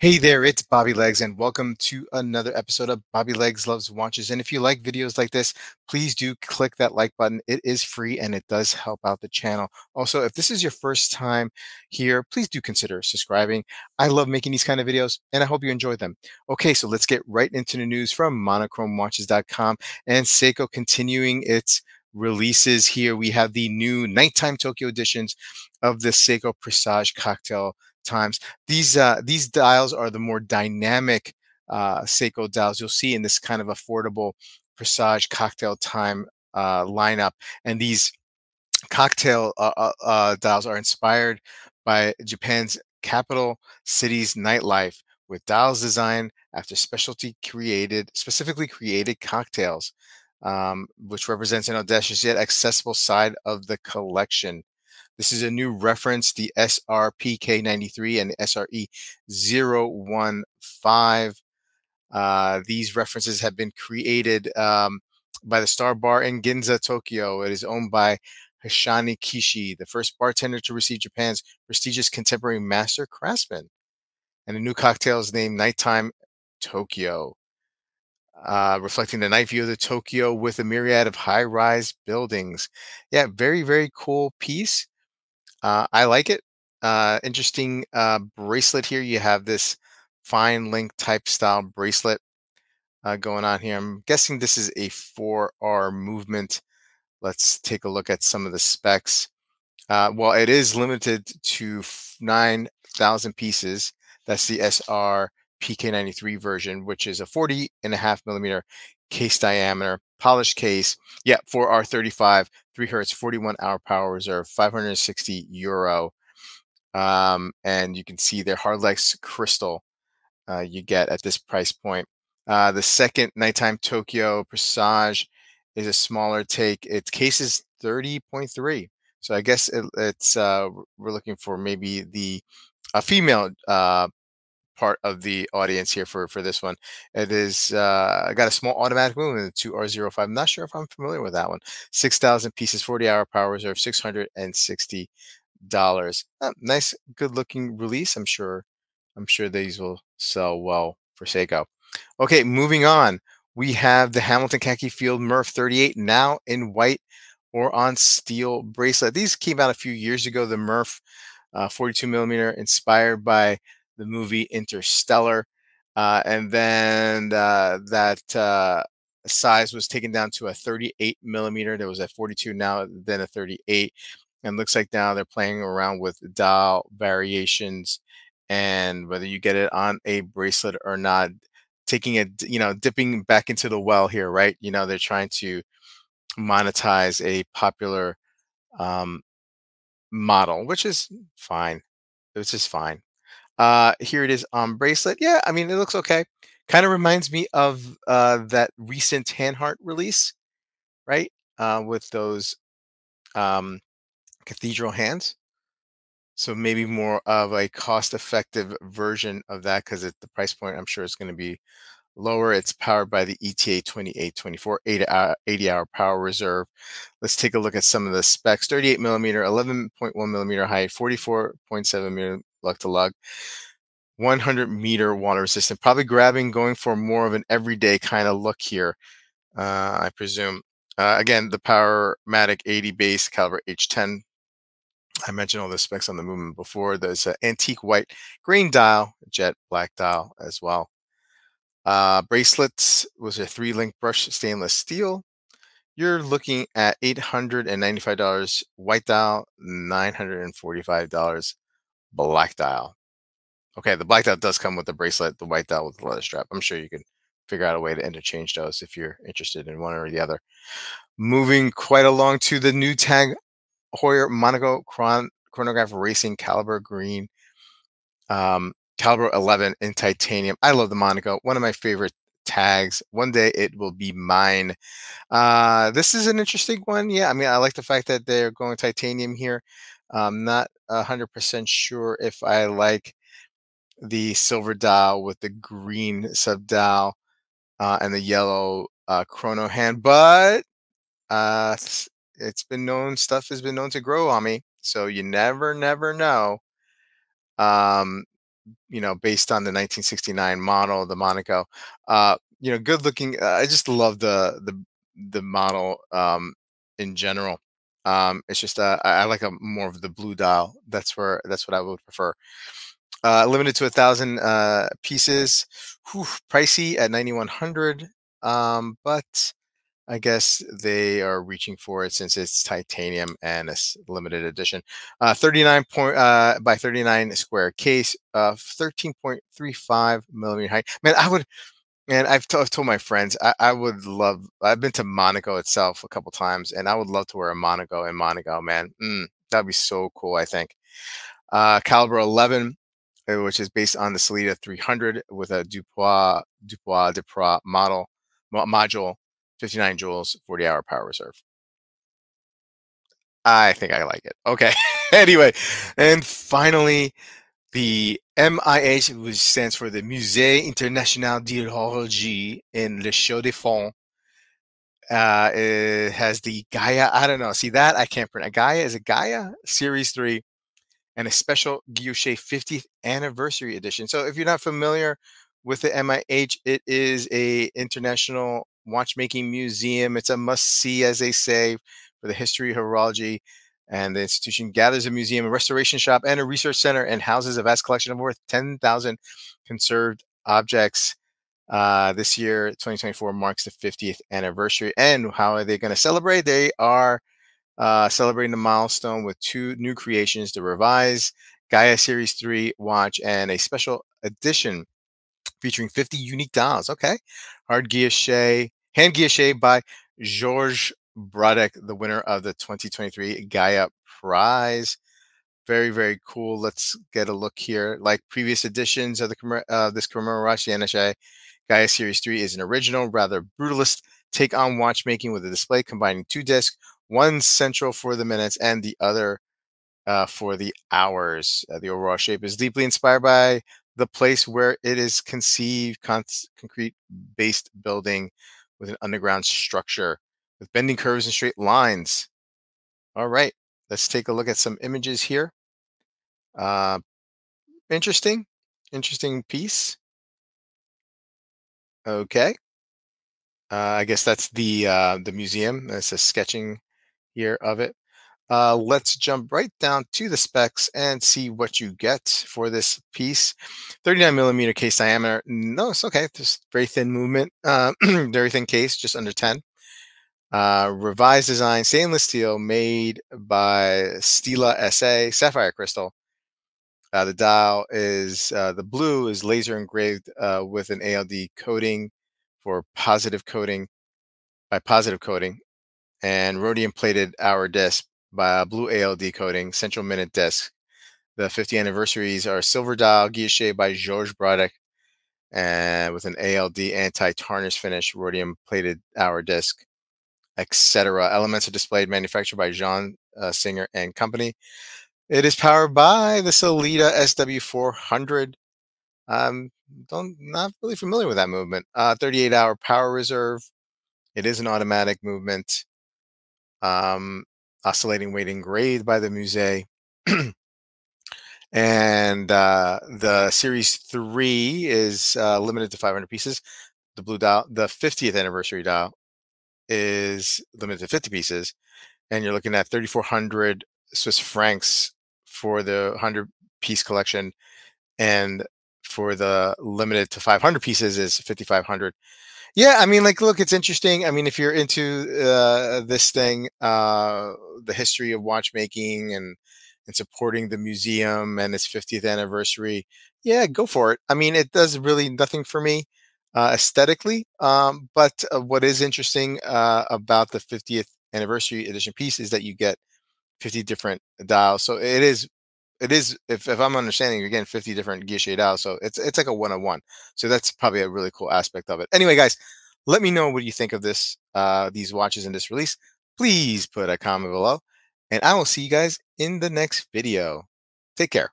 Hey there, it's Bobby Legs, and welcome to another episode of Bobby Legs Loves Watches. And if you like videos like this, please do click that like button. It is free and it does help out the channel. Also, if this is your first time here, please do consider subscribing. I love making these kind of videos and I hope you enjoy them. Okay, so let's get right into the news from monochromewatches.com and Seiko continuing its releases here. We have the new nighttime Tokyo editions of the Seiko Presage cocktail times. These dials are the more dynamic Seiko dials you'll see in this kind of affordable Presage cocktail time lineup. And these cocktail dials are inspired by Japan's capital city's nightlife, with dials designed after specifically created cocktails, which represents an audacious yet accessible side of the collection. This is a new reference, the SRPK93 and the SRE015. These references have been created by the Star Bar in Ginza, Tokyo. It is owned by Hishani Kishi, the first bartender to receive Japan's prestigious contemporary master craftsman. And the new cocktail is named Nighttime Tokyo, reflecting the night view of the Tokyo with a myriad of high-rise buildings. Yeah, very, very cool piece. I like it. Interesting bracelet here. You have this fine link type style bracelet going on here. I'm guessing this is a 4R movement. Let's take a look at some of the specs. Well, it is limited to 9,000 pieces. That's the SR PK93 version, which is a 40.5 millimeter case diameter, polished case. Yeah, 4R35, 3 hertz, 41-hour power reserve, €560. And you can see their Hardlex crystal you get at this price point. The second Nighttime Tokyo Presage is a smaller take. Its case is 30.3. So I guess it's we're looking for maybe the female part of the audience here for this one. It is got a small automatic movement, 2R05. I'm not sure if I'm familiar with that one. 6,000 pieces, 40-hour power reserve, $660. Nice, good-looking release. I'm sure these will sell well for Seiko. Okay, moving on. We have the Hamilton Khaki Field Murph 38 now in white or on steel bracelet. These came out a few years ago. The Murph 42 millimeter, inspired by the movie Interstellar, and then that size was taken down to a 38 millimeter. There was a 42 now, then a 38, and looks like now they're playing around with dial variations and whether you get it on a bracelet or not. Taking it, dipping back into the well here, right? They're trying to monetize a popular um, model, which is fine. It's just fine. Here it is on bracelet. Yeah, I mean, it looks okay. Kind of reminds me of that recent Handheart release, right? With those um, cathedral hands. So maybe more of a cost-effective version of that because the price point, I'm sure, is going to be lower. It's powered by the ETA 2824 80-hour power reserve. Let's take a look at some of the specs. 38 millimeter, 11.1 millimeter height, 44.7 millimeter lug to lug, 100-meter water resistant. Probably going for more of an everyday kind of look here, I presume. Again, the Powermatic 80 base caliber H10. I mentioned all the specs on the movement before. There's an antique white green dial, jet black dial as well. Bracelets was a 3-link brushed stainless steel. You're looking at $895 white dial, $945 black dial. Okay, the black dial does come with the bracelet, the white dial with the leather strap. I'm sure you can figure out a way to interchange those if you're interested in one or the other. Moving quite along to the new tag Heuer Monaco Chronograph Racing Caliber Green. Caliber 11 in titanium. I love the Monaco. One of my favorite tags. One day it will be mine. This is an interesting one. Yeah, I mean, I like the fact that they're going titanium here. I'm not 100% sure if I like the silver dial with the green sub dial and the yellow chrono hand, but it's been known, stuff has been known to grow on me. So you never know. Um, based on the 1969 model, the Monaco. Good looking. I just love the model in general. It's just I like a more of the blue dial. That's what I would prefer. Limited to 1,000 pieces. Whew, pricey at 9,100. But I guess they are reaching for it since it's titanium and it's limited edition. 39 point by 39 square case, 13.35 millimeter height. Man, I've told my friends I would love. I've been to Monaco itself a couple times, and I would love to wear a Monaco in Monaco. Man, that'd be so cool. I think. Caliber 11, which is based on the Salida 300 with a Dupois module, 59 joules, 40-hour power reserve. I think I like it. Okay. Anyway, and finally, the MIH, which stands for the Musée International d'Horlogerie in Le Chaux-de-Fonds. It has the Gaia. I don't know. See that? I can't pronounce. Gaia, is it Gaia? Series 3 and a special Guilloche 50th anniversary edition. So if you're not familiar with the MIH, it is a international watchmaking museum. It's a must-see, as they say, for the history of horology. And the institution gathers a museum, a restoration shop, and a research center, and houses a vast collection of over 10,000 conserved objects. This year, 2024, marks the 50th anniversary. And how are they going to celebrate? They are celebrating the milestone with 2 new creations: the revised Gaia Series 3 watch and a special edition featuring 50 unique dials. Okay. Hand guilloche by Georges Bradec, the winner of the 2023 Gaia Prize. Very, very cool. Let's get a look here. Like previous editions of this commemoration, NHA Gaia Series 3 is an original, rather brutalist take on watchmaking with a display combining 2 discs, one central for the minutes and the other for the hours. The overall shape is deeply inspired by the place where it is conceived, concrete-based building with an underground structure with bending curves and straight lines. All right, let's take a look at some images here. Interesting piece. Okay. I guess that's the museum. That's a sketching here of it. Let's jump right down to the specs and see what you get for this piece. 39 millimeter case diameter. No, it's okay. Just very thin movement. Very thin case, just under 10. Revised design, stainless steel, made by Stila SA, sapphire crystal. The dial is the blue is laser engraved with an ALD coating for positive coating and rhodium plated hour disc by a blue ALD coating, central minute disc. The 50 anniversaries are silver dial guilloche by Georges Bradec and with an ALD anti-tarnish finish, rhodium plated hour disc, etc. Elements are displayed, manufactured by Jean Singer and Company. It is powered by the Salida SW400. Not really familiar with that movement. 38-hour power reserve. It is an automatic movement. Oscillating weight engraved by the Musée. And the Series 3 is limited to 500 pieces. The blue dial, the 50th anniversary dial, is limited to 50 pieces. And you're looking at 3,400 Swiss francs for the 100-piece collection. And for the limited to 500 pieces is 5,500. Yeah, I mean, like, look, it's interesting. I mean, if you're into this thing, the history of watchmaking and supporting the museum and its 50th anniversary, yeah, go for it. I mean, it does really nothing for me aesthetically, but what is interesting about the 50th anniversary edition piece is that you get 50 different dials. So it is if I'm understanding, you're getting 50 different guilloche dials, so it's like a one-on-one. So that's probably a really cool aspect of it. Anyway, guys, let me know what you think of this these watches in this release. Please put a comment below, and I will see you guys in the next video. Take care.